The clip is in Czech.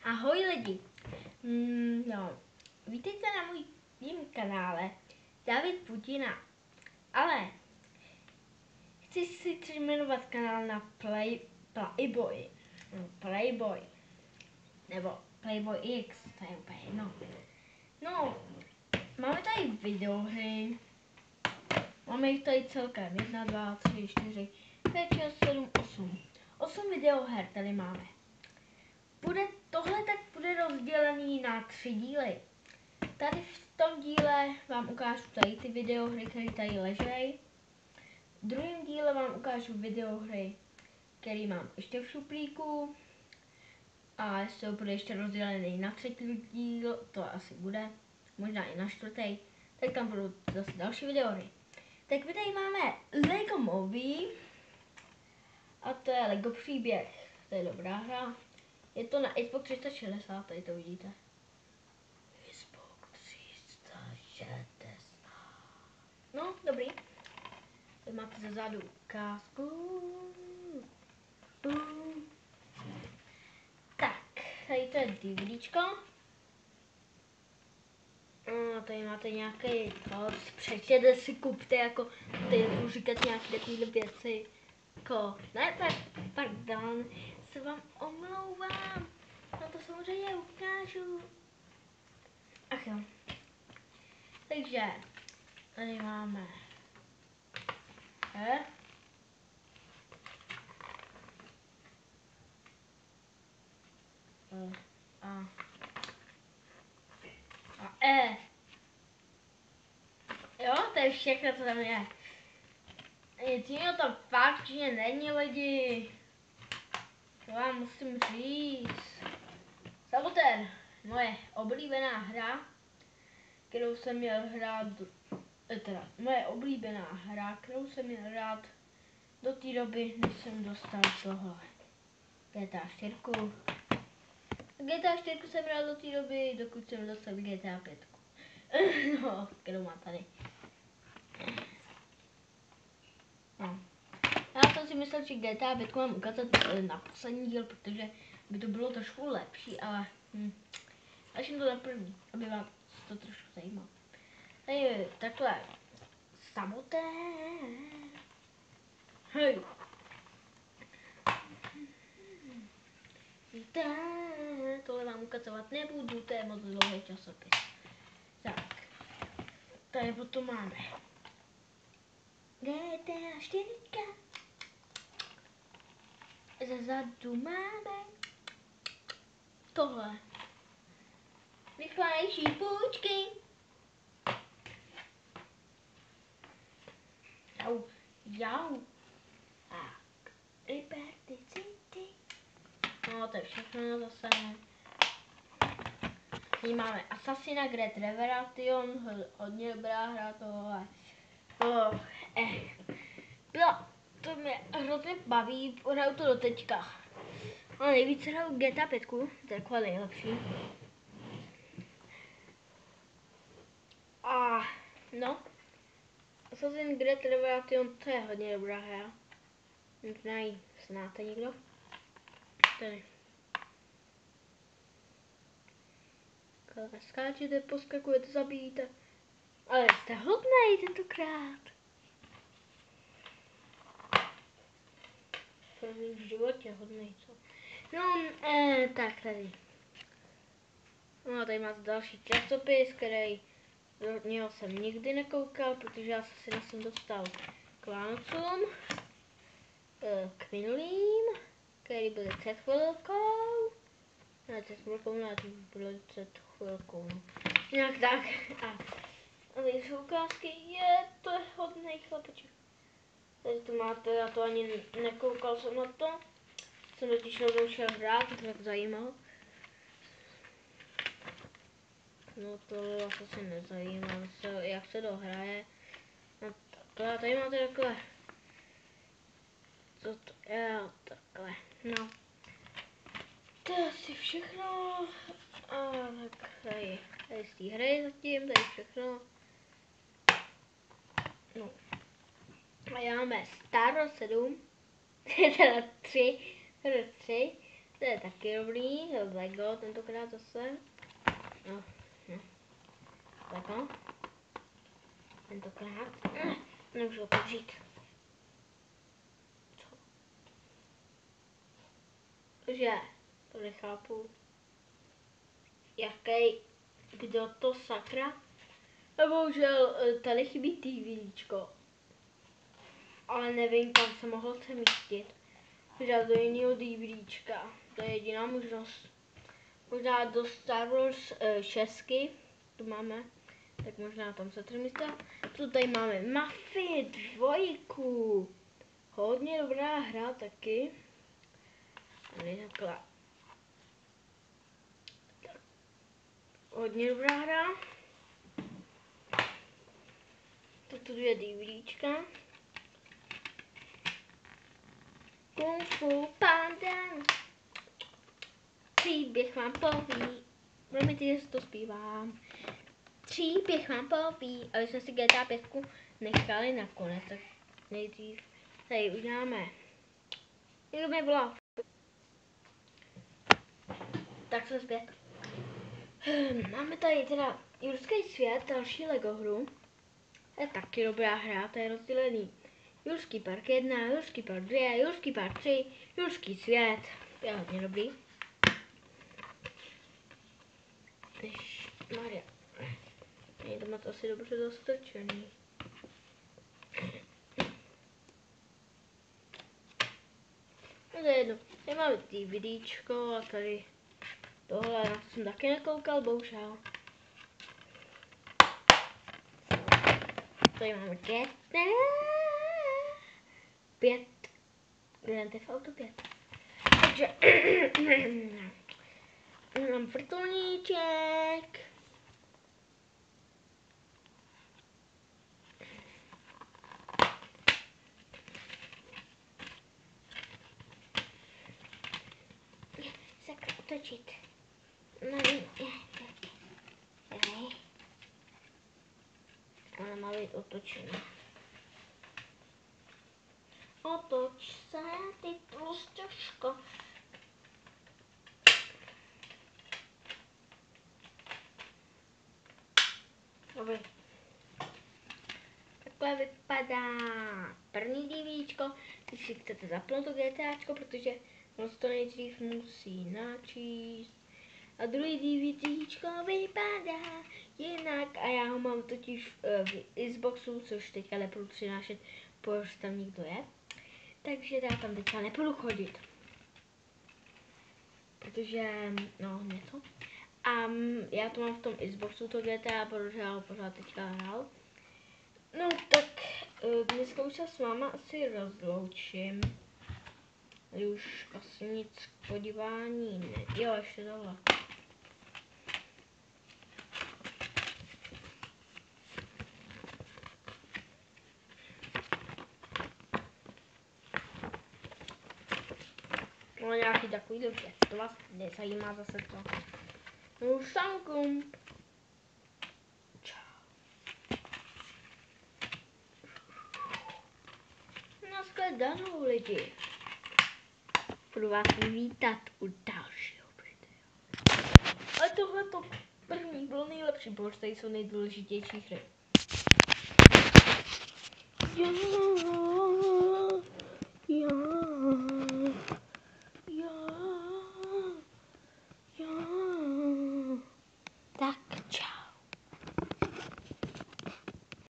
Ahoj lidi, no, vítejte na mým kanále David Putina, ale chci si přejmenovat kanál na Playboy, nebo Playboy X, to je úplně jedno. No, máme tady videohry, máme jich tady celkem 1, 2, 3, 4, 5, 6, 7, 8. 8 videoher tady máme. Tohle tak bude rozdělený na 3 díly. Tady v tom díle vám ukážu tady ty videohry, které tady ležejí. V druhém díle vám ukážu videohry, které mám ještě v šuplíku. A jestli to bude ještě rozdělený na 3. díl, to asi bude, možná i na 4. Tak tam budou zase další videohry. Tak my tady máme Lego Movie. A to je Lego příběh. To je dobrá hra. Je to na Xbox 360, tady to vidíte. Xbox 360. No, dobrý. Tady máte zezadu ukázku. Tak, tady to je DVDčko. Tady máte nějaký kód, přečtěte si, kupte, jako tady budu říkat nějaké takové věci. Jako, ne, pardon, se vám omlouvám. No to samozřejmě ukážu. Ach jo. Takže, tady máme a E. Jo, to je všechno, co tam je. Nic jiného tam fakt, že není, lidi. To vám musím říct. Sabotér, moje oblíbená hra, kterou jsem měl hrát, moje oblíbená hra, kterou jsem měl hrát do té doby, než jsem dostal tohle. GTA 4. GTA 4 jsem hrál do té doby, dokud jsem dostal GTA 5. No, kterou mám tady. No. Já jsem si myslel, že GTA 5 mám ukázat na poslední díl, protože by to bylo trošku lepší, ale až jim to na první, aby vám to trošku zajímalo. Tady je takhle sabotér. Hej. Tohle vám ukazovat nebudu, to je moc dlouhý časopis. Tak, tady potom máme GTA 4. Zezadu máme tohle. Rychlejší půjčky. Jau. A Liberty City. No, to je všechno zase. Tady máme Assassina, Great Revelation, hodně dobrá hra tohle. To mě hrozně baví, hraju to do teďka. Ale nejvíce hraju GTA 5, to je takové nejlepší. A no, Assassin's Creed Revelation, to je hodně dobrá hra. Možná ji znáte někdo? Tady. Skáčete, poskakujete, zabijíte. Ale jste hodnej tentokrát. První v životě hodnej, co? No, tak tady. No, tady máte další časopis, který do něho jsem nikdy nekoukal, protože já jsem dostal k Vánocům, k minulým, který byly před chvilkou. Ne, před chvilkou, ne, to byly před chvilkou, no. Jinak tak. A tady jsou ukázky, to je hodnej chlapeček. Tady to máte, já to ani nekoukal jsem na to. Jsem totiž rovnou šel hrát, to mě zajímalo. No to vás asi nezajímá, jak se dohraje. No takhle, tady máte takhle. Co to je, takhle, no. To je asi všechno. A tak tady z té hry zatím, tady všechno. No. A já máme Star 7, teda 3, To je taky dobrý, Lego tentokrát zase. No. Lego. Tentokrát. Nemůžu otevřít. Co? Takže, to nechápu. Kdo to sakra? A bohužel tady chybí TVčko. Ale nevím, kam se mohlo přemístit. Možná do jiného DVDčka. To je jediná možnost. Možná do Star Wars 6. Tu máme. Tak možná tam se přemístil. Tu tady máme Mafii 2. Hodně dobrá hra taky. Takhle. Hodně dobrá hra. Toto 2 DVDčka. Kung Fu Panda. Příběh vám poví. Promiňte, že to zpívám. Příběh vám poví. Ale jsme si GTA 5 nechali nakonec. Tak nejdřív. Tady už máme. Někdo mě volá. Tak jsme zpět. Máme tady teda Jurský svět, další Lego hru. To je taky dobrá hra, to je rozdělený. Jurský park 1, Jurský park 2, Jurský park 3, Jurský svět. To je hodně dobrý. Maria. Je to moc asi dobře dostrčený. No to je jedno. Tady máme DVDčko a tady tohle, na to jsem taky nekoukal, bohužel. Tady máme GTA 5. Grand Theft Auto 5. Takže mám vrtulníček. Sakra, otočit. Ona má být otočená. Otoč se, ty prostěžko. Dobrý. Takhle vypadá první DVDčko. Když si chcete zapnout to GTAčko, protože on to nejdřív musí načíst. A druhý DVDčko vypadá jinak a já ho mám totiž v Xboxu, což teďka nepůjdu přinášet, protože tam nikdo je. Takže já tam teďka nepůjdu chodit. Protože, no něco. A já to mám v tom Xboxu, to GTA, protože já ho pořád teďka hrál. No tak dneska už se s váma asi rozloučím. Už asi nic k podívání ne. Jo, ještě tohle. No nějaký takový dobře, to vás nezajímá zase to. No šankum. Nashledanou lidi. Budu vás vítat u dalšího videa. Ale tohleto první bylo nejlepší, protože tady jsou nejdůležitější hry. Jo.